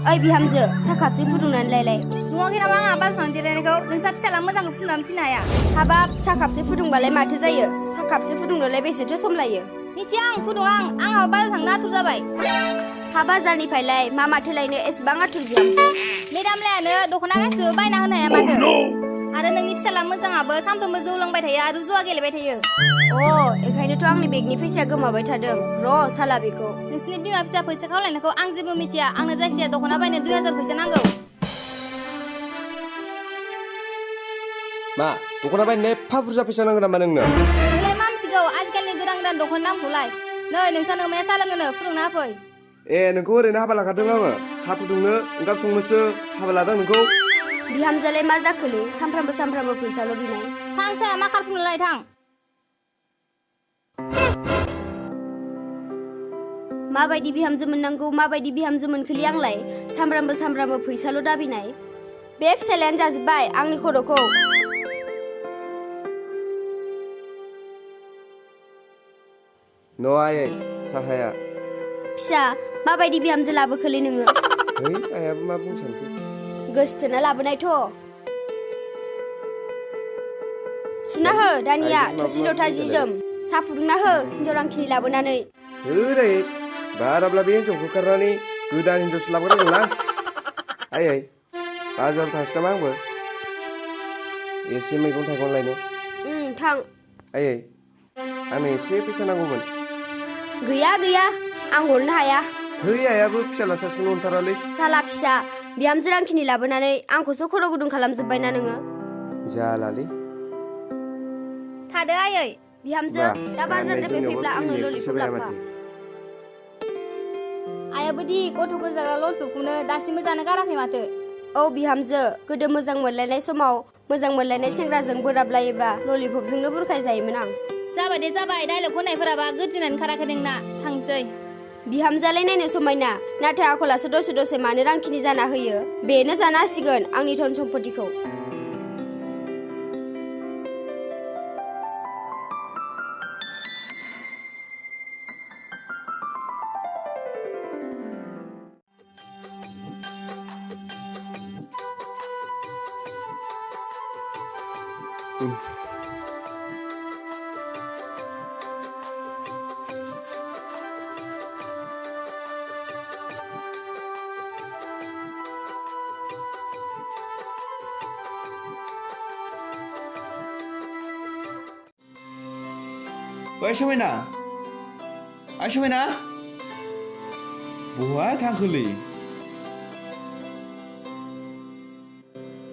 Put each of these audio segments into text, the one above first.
ओइ बिहामजो सा कापसे फुदुंनानै लायलाय नुवाखै नामा आंहा बाजाराव देलायनायखौ नोंसा फिसाला मोजांखौ फुननानै थिननो हाया हाबाब सा कापसे फुदुंबालाय माथो जायो सा कापसे फुदुंनोलाय बेसेथो सम लायो मिथिया आं फुदुं आंहा बाजार थांनो आथुर जाबाय हा बाजारनिफ्रायलाय मा माथो लायनो एसेबां आथुर बिहामजो मेदामलायानो दख'ना गांसेबो बायना होनो हाया माथो आरो नोंनि फिसाला मोजाङाबो सानफ्रोमबो जौ लोंबाय थायो आरो जुवा गेलेबाय थायो एखायनोथ' आंनि बेगनि फैसाया गोमाबाय थादों र' साला बेखौ नोंसिनि बिमा फिसा फैसा खावलायनायखौ आं जेबो मिथिया आंनो जायखिजाया दख'ना बायनो 2000 फैसा नांगौ मा दख'ना बायनो एफा बुरजा फैसा नांगौ नामा नोंनो नोंलाय मा मिथिगौ आजिखालिनि गोदान दख'ना दामखौलाय नै नोंसा नोमाया साहा लोंनो फुदुंना होफै नोंखौ ओरैनो हाबा लाखादों आङो साहा फुदुंनो ओंखाम संनोसो हाबा लादों नोंखौ बिहामजोलाय मा जाखोलै सामफ्रामबो फैसाल' बिनाय थां साया मा खारफुंनोलाय थां माबायदि बिहामजो मोननांगौ माबायदि बिहामजो मोनखोलि आंलाय सामफ्रामबो फैसाल' दाबिनाय बे फिसालायानो जाजोब्बाय आंनि खर'खौ न'आयै साहाया फिसा माबायदि बिहामजो लाबोखोलै नोङो आयाबो मा बुंनो सानखो गोसोथोना लाबोनायथ' सुना हो दानिया थोरसि लथा जि जोम साहा फुदुंना हो हिनजाव रांखिनि लाबोनानै ओरै बाराब्ला बे हिनजावखौ खारनानै गोदान हिनजावसो लाबोनांगौलां आयै बाजाराव थांसै नामा आंबो एसे मैगं थाइगं लायनो थां आयै आंनो एसे फैसा नांगौमोन गैया आं हरनो हाया आयाबो फिसाला सासेखौनो अनथारालै साला फिसा बिहामजो रांखिनि लाबोनानै आंखौसो खर' गुदुं खालामजोब्बायना नोङो जालालै थादो आयै बिहामजो दा बाजारनिफ्राय फैब्ला आंनो ललिपप लाबोफा आयाबोदि गथ'फोर जाग्रा ललिपपखौनो दासिमबो जानो गाराखै माथो बिहामजो गोदो मोजां मोनलायनाय समाव मोजां मोनलायनाय सेंग्राजों बोराबलायोब्ला ललिपपजोंनो बुरखायजायोमोन आं जाबाय दे जाबाय डायलग खननायफोराबा गोदोनानै खाराखै नोंना थांसै बिहामजोआलाय नायनो समायना नाथाय आखलासो दसे मानो रांखिनि जाना होयो बेनो जाना होसिगोन आंनि धन सम्पतिखौ ओइ समायना बहा थांखोलै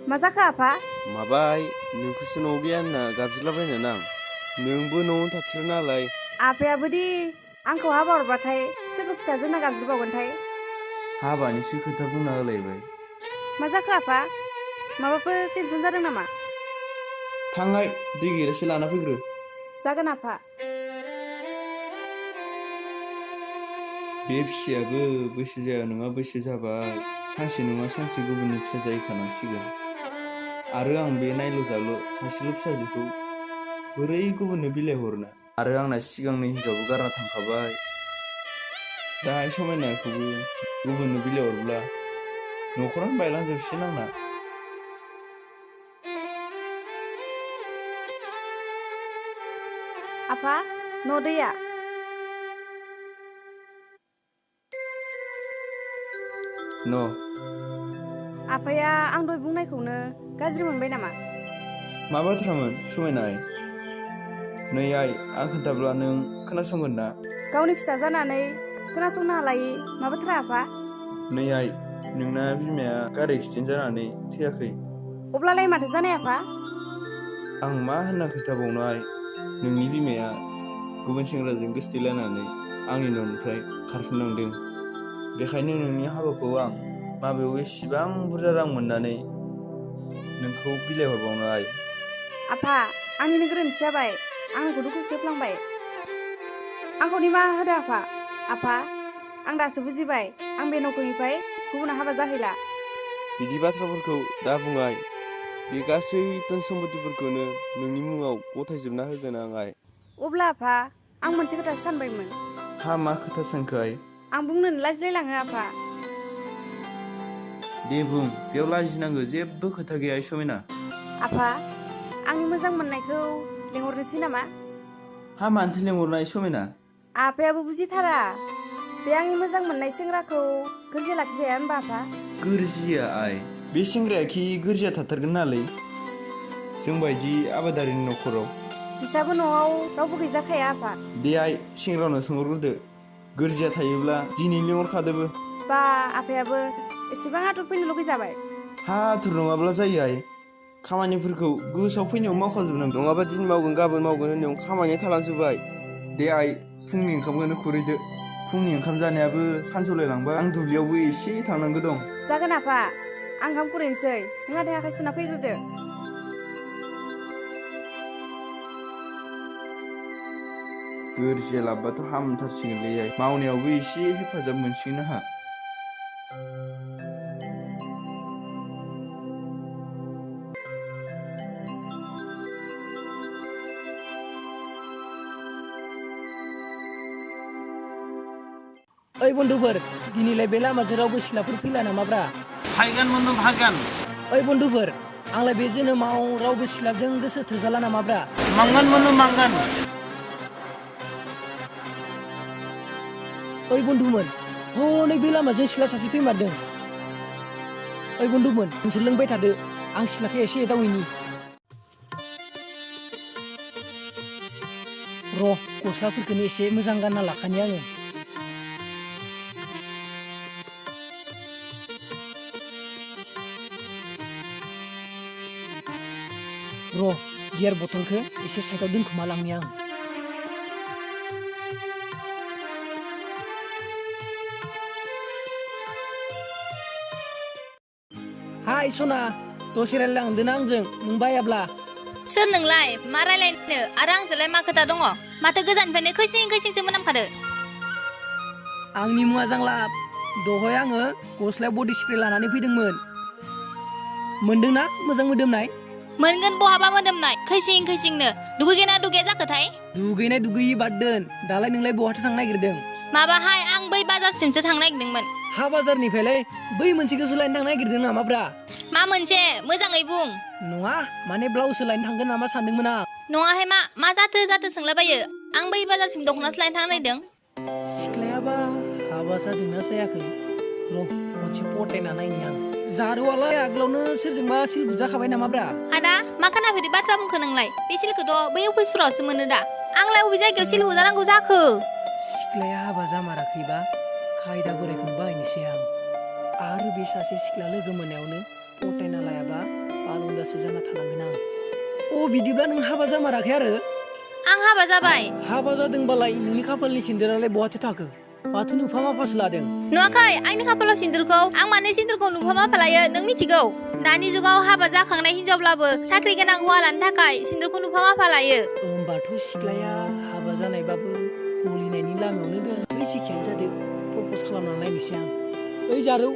मा जाखो आफा माबाय नोंखौसो न'आव गैया होनना गाबज्रिलाबायनो आं नोंबो न'आवनो थाथारो नालाय आफायाबोदि आंखौ हाबा हरबाथाय सोरखौ फिसाजोना गाबज्रिबावगोनथाय हाबानिसो खोथा बुंना होलायबाय मा जाखो आफा माबाफोर टेनसन जादों नामा थांहाय दै गिलाससे लाना फैग्रो जागोन आफा बे फिसायाबो बैसो जाया नङा बैसो जाबाय सानसे नङा सानसे गुबुननि फिसा जाहैखानांसिगोन आरो आं बे नायल' जाल' सासेल' फिसाजोखौ बोरै गुबुननो बिलाइ हरनो आरो आंना सिगांनि हिनजावबो गारना थांखाबाय दाहाय समायनाखौबो गुबुननो बिलाइ हरब्ला न'खरानो बायलांजोबसिगोन आंना आफा न' दैया न' आफाया आं दहाय बुंनायखौनो गाज्रि मोनबाय नामा मा बाथ्रामोन समायनाय नै आइ आं खोन्थाब्ला नों खोनासंगोन ना गावनि फिसा जानानै खोनासंनो हालायि मा बाथ्रा आफा नै आइ नोंना बिमाया गारि एक्सिडेन्ट जानानै थैयाखै अब्लालाय माथो जानाय आफा आं मा होनना खोन्थाबावनो आइ नोंनि बिमाया गुबुन सेंग्राजों गोसथोलायनानै आंनि न'निफ्राय खारफिनलांदों बेखायनो नोंनि हाबाखौ आं माबेयाव एसेबां बुरजा रां मोननानै नोंखौ बिलाइ हरबावनो आइ आफा आंनिनो गोरोन्थि जाबाय आं नोंखौ दुखुसो होफ्लांबाय आंखौ निमाहा होदो आफा आं दासो बुजिबाय आं बे न'खरनिफ्राय गुबुनाव हाबा जाहैला बिदि बाथ्राफोरखौ दा बुङाय बे गासै धन सम्पतिफोरखौनो नोंनि मुङाव गथायजोबना होगोन आं आइ अब्ला आफा आं मोनसे खोथासो सानबायमोन मा खोथा सानखो आइ आं बुंनोनो लाजिलायलाङो आफा दे बुं बेयाव लाजिनांगौ जेबो खोथा गैया समायना आफा आंनि मोजां मोननायखौ लेंहरनोसै नामा हा मानोथो लेंहरनाय समायना आफायाबो बुजिथारा बे आंनि मोजां मोननाय सेंग्राखौ गोरजिया लाखिजाया होनबा आफा गोरजिया आइ बे सेंग्राया खि गोरजिया थाथारगोन नालै जों बायदि आबादारिनि न'खराव बिसाबो न'आव रावबो गैजाखाया आफा दे आइ सेंग्रानाव सोंहरग्रोदो गोरजिया थायोब्ला दिनै लेंहरखादोबो बा आफायाबो एसेबां आथुर फैनो लुगैजाबाय हा आथुर नङाब्ला जायो आइ खामानिफोरखौ गोसोआव फैनायाव मावखाजोबनांगौ नङाबा दिनै मावगोन गाबोन मावगोन होननायाव खामानिया थालांजोब्बाय दे आइ फुंनि ओंखामखौनो खुरैदो फुंनि ओंखाम जानायाबो सानसौलायलांबाय आं दुब्लियावबो एसे थांनांगौ दं जागोन आफा आं ओंखाम खुरैनोसै नों आदाया आखाइ सुना फैग्रोदो गोरजिया लाबबाथ' हामथारसिगोनलै आइ मावनायावबो एसे हेफाजाब मोनसिगोन आंहा ओइ बन्धुफोर दिनैलाय बे लामाजों रावबो सिख्लाफोर फैला नामाब्रा फायगोन बन्धु फायगोन ओइ बन्धुफोर आंलाय बे जोनोमाव रावबो सिख्लाजों गोसो थोजाला नामाब्रा मांगोन बन्धु मांगोन ओइ बन्धुमोन हनै बे लामाजों सिख्ला सासे फैमारदों ओइ बन्धुमोन नोंसोर लोंबाय थादो आं सिख्लाखौ एसे एदावहैनि र' गस्लाफोरखौनो एसे मोजां गानना लाखानि आङो र' बियार बथलखौ एसे साइडआव दोनखुमा लांनि आं हाय सना दसे रायलायलांदों आंजों नों बायाब्ला सोर नोंलाय मा रायलायनो आरो आंजोंलाय मा खोथा दङ माथो गोजाननिफ्रायनो खैसिं खैसिंसो मोनामखादो आंनि मुङा जांलाब दहाय आङो गस्लायाव बडि स्प्रे लानानै फैदोंमोन मोनदोंना मोजां मोदोमनाय मोनगोन बहाबा मोदोमनाय खैसिं खैसिंनो दुगैगोना दुगैया जाखोथाय दुगैनाय दुगैयि बाद दोन दालाय नोंलाय बहाथो थांनो नागिरदों माबाहाय आं बै बाजारसिमसो थांनो नागिरदोंमोन हा बाजारनिफ्रायलाय बै मोनसेखौसो लायनो थांनो नागिरदों नामाब्रा मा मोनसे मोजाङै बुं नङा माने ब्लाउसो लायनो थांगोन नामा सानदोंमोन आं नङाहाय मा जाथो सोंलाबायो आं बै बाजारसिम दख'नासो लायनो थांनो नागिरदों सिख्लायाबा हाबा जादोंना जायाखै र' खनसे पटायना नायनि आं जारुआलाय आगोलावनो सोरजोंबा सिल बुजाखाबाय नामाब्रा आदा मा खोनाफेरि बाथ्रा बुंखो नोंलाय बे सिलखौथ' बै अफिसफोरावसो मोनो दा आंलाय अबे जायगायाव सिल बुजानांगौ जाखो सिख्लाया हाबा जामाराखैबा खायदा बोरायखौनो बाहायनोसै आं आरो बे सासे सिख्ला लोगो मोननायावनो पटायना लायाबा आलुन्दासो जाना थानांगोन आं बिदिब्ला नों हाबा जामाराखै आरो आं हाबा जाबाय हाबा जादोंबालाय नोंनि खाफालनि सिन्दुरालाय बहाथो थाखो माथो नुफा माफासो लादों नुवाखै आंनि खाफालाव सिन्दुरखौ आं मानो सिन्दुरखौ नुफा माफा लायो नों मिथिगौ दानि जुगाव हाबा जाखांनाय हिनजावब्लाबो साख्रि गोनां हौवा लानो थाखाय सिन्दुरखौ नुफा माफा लायो होमबाथ' सिख्लाया हाबा जानायबाबो गलिनायनि लामायावनो दं बै सिखियानो जादों प्रप'ज खालामना नायनोसै आं ओइ जारौ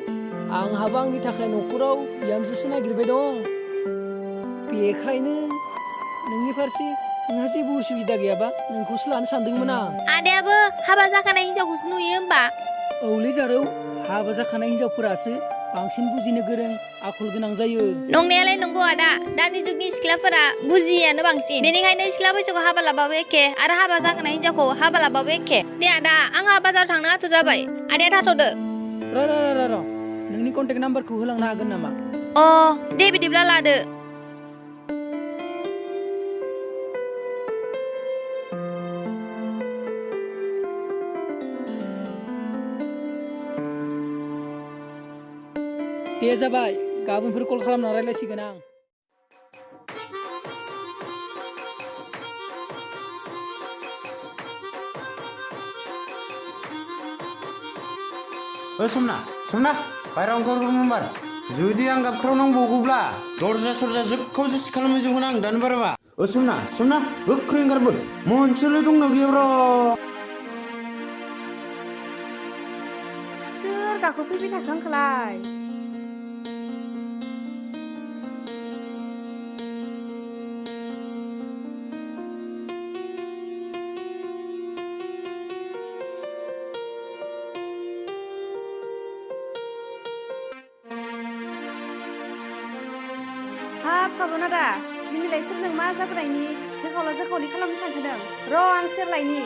आंहाबो आंनि थाखाय न'खराव बिहामजोसो नागिरबाय दं बेखायनो नोंनि फारसे नोंहा जेबो उसुबिदा गैयाबा नोंखौसो लानो सानदोंमोन आं आदायाबो हाबा जाखानाय हिनजावखौसो नुयो होमबा औलै जारौ हाबा जाखानाय हिनजावफोरासो बांसिन बुजिनो गोरों आखल गोनां जायो नंनायालाय नंगौ आदा दानि जुगनि सिख्लाफोरा बुजियानो बांसिन बेनिखायनो सिख्ला बैसोखौ हाबा लाबाबो एखे आरो हाबा जाखानाय हिनजावखौ हाबा लाबाबो एखे दे आदा आंहा बाजाराव थांनो आथुर जाबाय आदाया थाथ'दो र' नोंनि कन्टेक्ट नाम्बारखौ होलांनो हागोन नामा अ दे बिदिब्ला लादो दे जाबाय गाबोनफोर कल खालामना रायज्लायसिगोन आं समना बायराव ओंखारबोमोन जुदि आं गाबख्रावनांबावगौब्ला दरजा सरजा जोबखौ जेसि खालामजोबगोन आं दानो बाराबा समना गोख्रै ओंखारबो मोनसेल' दंना गैयाब्रा सोर गाखोफैबाय थाखो आंखौलाय हाब सावल'ना दा दिनैलाय सोरजों मा जाबोनायनि जोखावला जोखावलि खालामनो सानखोदों र' आं सेरलायनि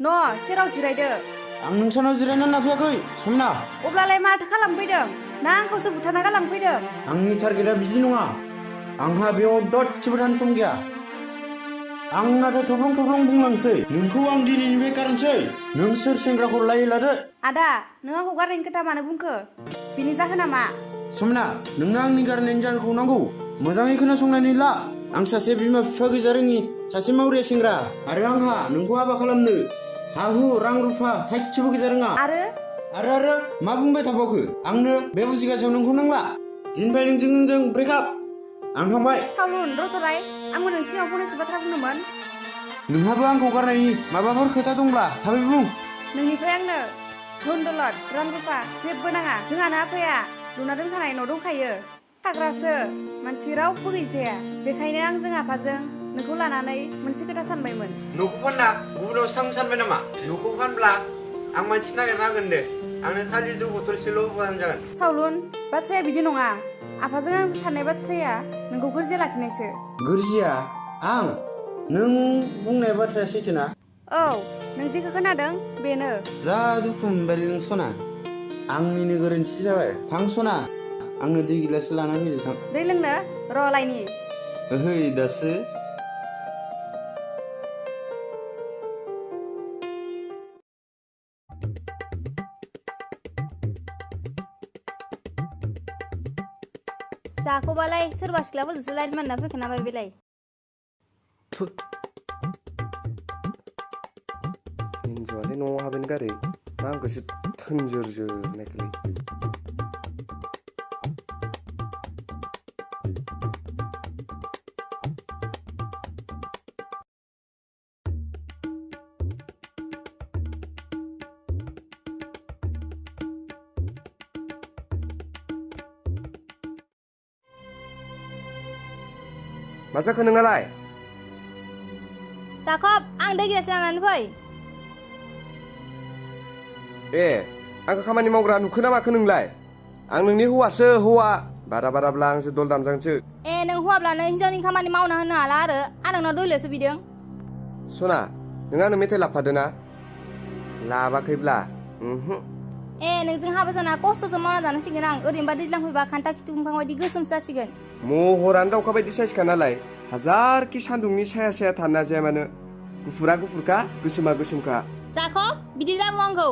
न' सेराव जिरायदो आं नोंसानाव जिरायना होनना फैयाखै समना अब्लालाय माथो खालामफैदों ना आंखौसो बुथारना गालांफैदों आंनि टारगेटआ बिदि नङा आंहा बेयाव दसेबो थानो सम गैया आं नाथाय थब्लं बुंलांसै नोंखौ आं दिनैनि बे गारनोसै नों सोर सेंग्राखौ लायो लादो आदा नों आंखौ गारनायनि खोथा मानो बुंखो बिनि जाहोना मा समना नोंनो आंनि गारनायनि जाहोनखौ नांगौ मोजाङै खोनासंनानै ला आं सासे बिमा बिफा गैजा रोङि सासे मावरिया सेंग्रा आरो आंहा नोंखौ हाबा खालामनो हा हु रां रुफा थाइसेबो गैजा रोङा आरो मा बुंबाय थाबावखो आंनो बे बुजिगासेयाव नोंखौ नांला दिननिफ्राय नोंजों ब्रेकआप आं थांबाय सावलुन रथ'राय आंबो नों सिगाङाव फंनैसो बाथ्रा बुंदोंमोन नोंहाबो आंखौ गारनायनि माबाफोर खोथा दंब्ला थाबै बुं नोंनिफ्राय आंनो धन दौलत रां रुफा जेबो नाङा जोंहानो आफाया लुना दोनखानाय न' दंखायो थाग्रासो मानसि रावबो गैजाया बेखायनो आं जों आफाजों नोंखौ लानानै मोनसे खोथा सानबायमोन न'खौ फानना गुबुनाव थांनो सानबाय नामा न'खौ फानब्ला आं मानसि नागिरनांगोन दे आंनो खालि जौ बथलसेल' होबानो जागोन सावलुन बाथ्राया बिदि नङा आफाजों आंजों साननाय बाथ्राया नोंखौ गोरजिया लाखिनायसो गोरजिया आं नों बुंनाय बाथ्राया सैथोना औ नों जेखौ खोनादों बेनो जा दुखु मोनबाय नों सना आंनिनो गोरोन्थि जाबाय थां सना आंनो दै गिलास लाना फैदो थां दै लोंनो र' लायनि ओहै दासो जाखौबालाय सोरबा सिख्लाफोरजोंसो लाइन मानना फैखोना बाय बेलाय हिन्जावालाय न'आव हाबैनो गारै मा आंखौसो थोनजोर नायखोलै मा जाखो नोंनालाय जाखब आं दै गिलास लानानै फै ए आंखौ खामानि मावग्रा नुखो ना माखो नोंलाय आं नोंनि हौवासो हौवा बाराब्ला आंसो दल दामजांसो ए नों हौवाब्लानो हिनजावनि खामानि मावना होनो हाला आरो आं नोंनाव दैल'सो बिदों सना नों आंनो मेथाइ लाबोफादोना लाबाखैब्ला ए नोंजों हाबा जाना खस्थ'जों मावना जानांसिगोन आं ओरैनोबा दैज्लां फैबा खान्था खिथु बिफां बायदि गोसोमसो जासिगोन महरानो दाउखा बायदि साइसखा नालाय हाजारखि सान्दुंनि साया थाना जाया मानो गुफुरा गुफुरखा गोसोमा गोसोमखा जाखब बिदि दामु आंखौ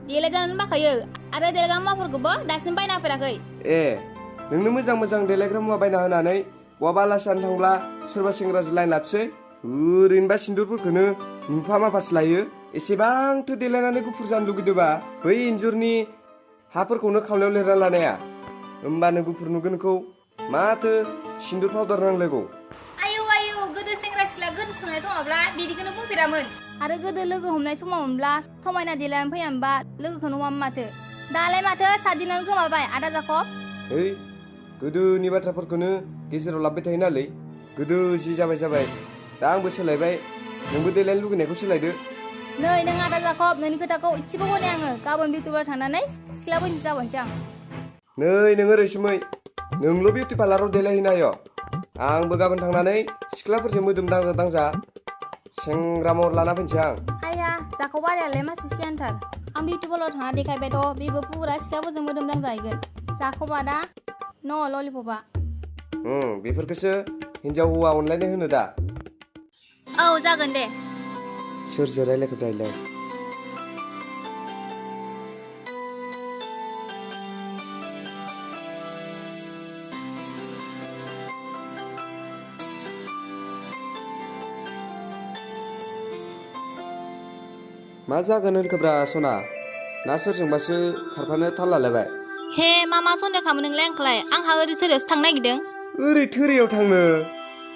देलायजानो बाखायो आरो देलायग्रा मुवाफोरखौबो दासिम बायना होफेराखै ए नोंनो मोजां देलायग्रा मुवा बायना होनानै बहाबा आलासि जानो थांब्ला सोरबा सेंग्राजों लाइन लाथसै ओरैनोबा सिन्दुरफोरखौनो नुफा माफासो लायो एसेबांथो देलायनानै गुफुर जानो लुगैदोंबा बै इन्जुरनि हाफोरखौनो खावलायाव लिरना लानाया होमबानो गुफुर नुगोनखौ माथो सिन्दुर पाउदार नांलायगौ आयौ गोदो सेंग्रा सिख्ला गोदो सोंनाय दङब्ला बिदिखौनो बुंफेरामोन आरो गोदो लोगो हमनाय समाव मोनब्ला समायना देलायनानै फैयामोनबा लोगोखौनो हमामोन माथो दालाय माथो सातदिनावनो गोमाबाय आदा जाखब ओइ गोदोनि बाथ्राफोरखौनो गेजेराव लाबबाय थायो नालै गोदो जि जाबाय दा आंबो सोलायबाय नोंबो देलायनो लुगैनायखौ सोलायदो नै नों आदा जाखब नोंनि खोथाखौ इसेबो गनाय आङो गाबोन बिउटिफार्लार थांनानै सिख्ला बैसो जाबोनसै आं नै नोङो रैसुमै नोंल' बिउटि पार्लाराव देलायहैनो हायो आंबो गाबोन थांनानै सिख्लाफोरजों मोदोम दांजा सेंग्रा महर लाना फैनोसै आं आया जाखब आदायालाय मानसि सियानथार आं बिउटि पार्लाराव थांना देखायबायथ' बेबो फुरा सिख्लाफोरजों मोदोम दांजाहैगोन जाखबा दा न' ललिपपा बेफोरखौसो हिन्जाव हौवा अनलायनाय होनो दा औ जागोन दे सोरजों रायलायखो रायलाय मा जागोन होनखोब्रा सना ना सोरजोंबासो खारफानो थाल लालायबाय हे मा सन्देह खालामो नोंलाय आंखौलाय आंहा ओरै थोरियावसो थांनो नागिरदों ओरै थोरियाव थांनो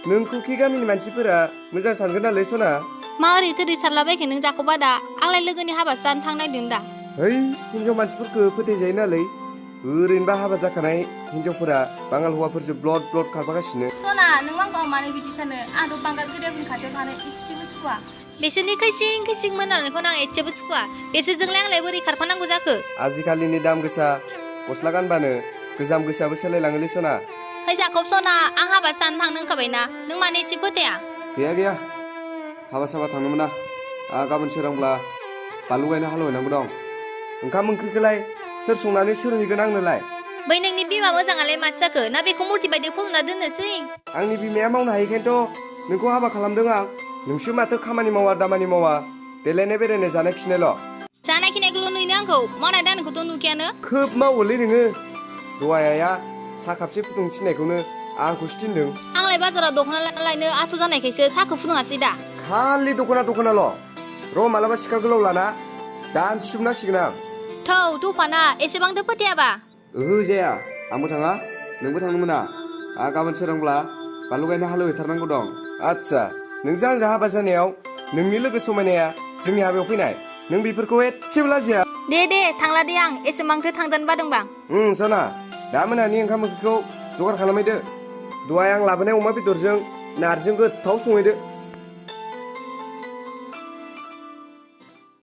नोंखौखि गामिनि मानसिफोरा मोजां सानगोन नालाय सना मा ओरै थोरि सारलाबायखो नों जाखबा दा आंलाय लोगोनि हाबासो जानो थांनो नागिरदों दा है हिन्जाव मानसिफोरखौ फोथायजायो नालाय ओरैनोबा हाबा जाखानाय हिन्जावफोरा बाङाल हौवाफोरजों ब्लड खारफागासिनो सना नों आंखौ मानो बिदि सानो आंथ' बांगाल गेदेरफोरनि खाथियाव थानो इसेबो सुखुवा बिसोरनि खैसिं खैसिं मोनानायखौ आं एसेबो सुखुवा बिसोरजोंलाय आंलाय बोरै खारफानांगौ जाखो आजिखालिनि दाम गोसा गस्ला गानबानो गोजाम गोसाबो सोलायलाङोलै सना है जाखब सना आं हाबा जानो थांनो ओंखारबायना नों मानो एसे फोथाया गैया हाबा साबा थांनो मोना गाबोन सोरांब्ला बानलु गायनो हालेवहैनांगौ दं ओंखाम ओंख्रिखौलाय सोर संनानै सोर हैगोन आंनोलाय बै नोंनि बिमा मोजाङालाय माथो जाखो ना बेखौ मुर्ति बायदि फल'ना दोननोसै आंनि बिमाया मावनो हायैखायनोथ' नोंखौ हाबा खालामदों आं नोंसो माथो खामानि मावा दामानि मावा देलायनाय बेरायनाय जानाय खिनायल' जानाय खिनायखौल' नुयो आंखौ मावनाय दांनायखौथ' नुखायानो खोब मावोलै नोङो दहाय आइया साहा खापसे फुदुंनो थिननायखौनो आंखौसो थिनदों आंलाय बाजाराव दख'ना लायनो आथुर जानायखायसो साहाखौ फुदुङासै दा खालि दख'नाल' र' मालाबा सिखा गोलाव लाना दानसे सुबनांसिगोन आं थौ थौफाना एसेबांथ' फोथायाबा ओहो जाया आंबो थाङा नोंबो थांनो मोना गाबोन सोरांब्ला बानलु गायनो हालेवहैथारनांगौ दं आदसा नोंजों आंजों हाबा जानायाव नोंनि लोगो समायनाया जोंनि हाबायाव फैनाय नों बेफोरखौ एसेबो लाजिया दे थांला दे आं एसेबांथो थांजानो बादोंबा सना दा मोनानि ओंखाम ओंख्रिखौ जगार खालामहैदो दहाय आं लाबोनाय अमा बेदरजों नारजिजों गोथाव संहैदो